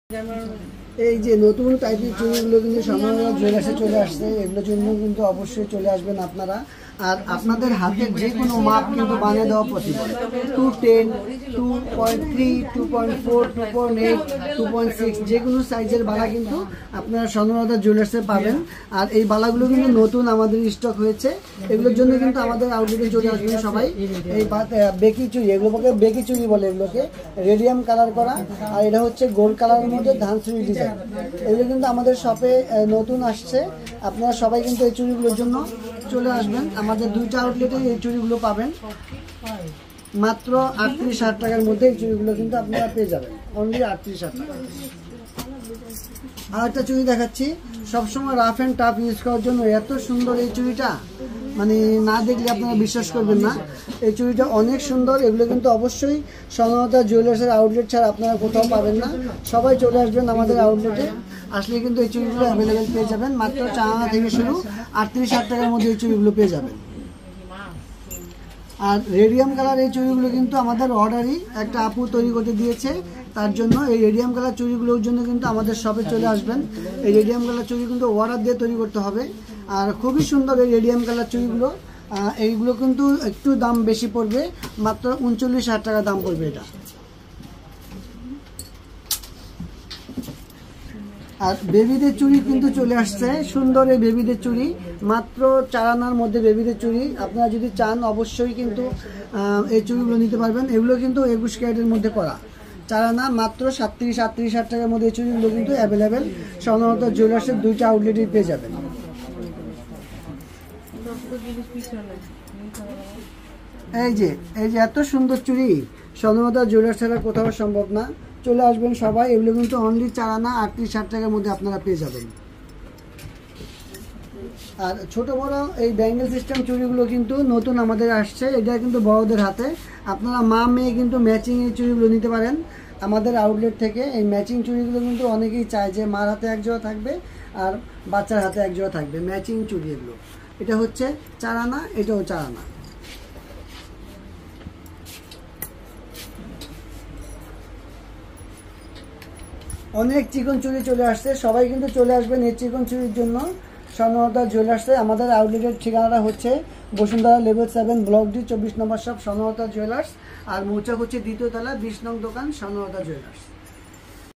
এই যে নতুন টাইপের চুড়িগুলো কিন্তু স্বর্ণলতা জুয়েলার্সে চলে আসছে, এগুলোর জন্য কিন্তু অবশ্যই চলে আসবেন আপনারা। আর আপনাদের হাতের যে কোনো মাপ কিন্তু বানিয়ে দেওয়া পসিবল। 210, 2.3, 2.4, 2.8, 2.6 যে কোনো সাইজের বালা কিন্তু আপনারা স্বর্ণলতা জুয়েলার্সে পাবেন। আর এই বালাগুলো কিন্তু নতুন আমাদের স্টক হয়েছে, এগুলোর জন্য কিন্তু আমাদের আউটলেটে চলে আসবেন সবাই। এই বেকি চুড়ি, এগুলোকে বেকি চুড়ি বলে, এগুলোকে রেডিয়াম কালার করা, আর এটা হচ্ছে গোল্ড কালারের মধ্যে ধানচুড়ি ডিজাইন। এগুলো কিন্তু আমাদের শপে নতুন আসছে, আপনারা সবাই কিন্তু এই চুড়িগুলোর জন্য চলে আসবেন। আমাদের দুইটা আউটলেটে এই চুড়িগুলো পাবেন মাত্র 38,000 টাকার মধ্যে। এই চুড়িগুলো কিন্তু আপনারা পেয়ে যাবেন অনলি 38,000 টাকা। আর একটা চুড়ি দেখাচ্ছি, সবসময় রাফ অ্যান্ড টাফ ইউজ করার জন্য এত সুন্দর এই চুড়িটা, মানে না দেখলে আপনারা বিশ্বাস করবেন না। এই চুড়িটা অনেক সুন্দর। এগুলো কিন্তু অবশ্যই স্বর্ণলতা জুয়েলার্সের আউটলেট ছাড়া আপনারা কোথাও পাবেন না। সবাই চলে আসবেন আমাদের আউটলেটে, আসলে কিন্তু এই চুড়িগুলো অ্যাভেলেবেল পেয়ে যাবেন। মাত্র 4 আনা থেকে শুরু 38,000 টাকার মধ্যে এই চুড়িগুলো পেয়ে যাবেন। আর রেডিয়াম কালার এই চুড়িগুলো কিন্তু আমাদের অর্ডারই একটা আপু তৈরি করতে দিয়েছে, তার জন্য এই রেডিয়াম কালার চুড়িগুলোর জন্য কিন্তু আমাদের শপে চলে আসবেন। এই রেডিয়াম কালার চুড়ি কিন্তু অর্ডার দিয়ে তৈরি করতে হবে। আর খুবই সুন্দর এই রেডিয়াম কালার চুড়িগুলো। এইগুলো কিন্তু একটু দাম বেশি পড়বে, মাত্র 39,000 টাকা দাম পড়বে এটা। আর বেবিদের চুড়ি কিন্তু চলে আসছে, সুন্দর এই বেবিদের চুড়ি, মাত্র 4 আনার মধ্যে বেবিদের চুড়ি। আপনারা যদি চান অবশ্যই কিন্তু এই চুড়িগুলো নিতে পারবেন। এগুলো কিন্তু 21 ক্যারেটের মধ্যে করা, 4 আনা মাত্র 37-38,000 টাকার মধ্যে এই চুড়িগুলো কিন্তু অ্যাভেলেবেল স্বর্ণলতা জুয়েলার্সের দুইটা আউটলেটে পেয়ে যাবেন। এই যে এত সুন্দর চুড়ি স্বর্ণলতা জুয়েলার্স ছাড়া কোথাও সম্ভব না, চলে আসবেন সবাই। এগুলো কিন্তু অনলি 4 আনা 38,000 টাকার মধ্যে আপনারা পেয়ে যাবেন। আর ছোট বড় এই ব্যাঙ্গেল সিস্টেম চুড়িগুলো কিন্তু নতুন আমাদের আসছে, এটা কিন্তু বড়দের হাতে। আপনারা মা মেয়ে কিন্তু ম্যাচিং এই চুড়িগুলো নিতে পারেন আমাদের আউটলেট থেকে। এই ম্যাচিং চুড়িগুলো কিন্তু অনেকেই চায় যে মার হাতে এক জোড়া থাকবে আর বাচ্চার হাতে এক জোড়া থাকবে, ম্যাচিং চুড়ি এগুলো। এটা হচ্ছে 4 আনা, এটাও 4 আনা। অনেক চিকন চুড়ি চলে আসছে, সবাই কিন্তু চলে আসবেন এই চিকন চুড়ির জন্য স্বর্ণলতা জুয়েলার্সে। আমাদের আউটলেটের ঠিকানাটা হচ্ছে বসুন্ধরা লেভেল 7 ব্লক ডি 24 নম্বর শপ স্বর্ণলতা জুয়েলার্স। আর মৌচাক হচ্ছে 2য় তলা 20 নং দোকান স্বর্ণলতা জুয়েলার্স।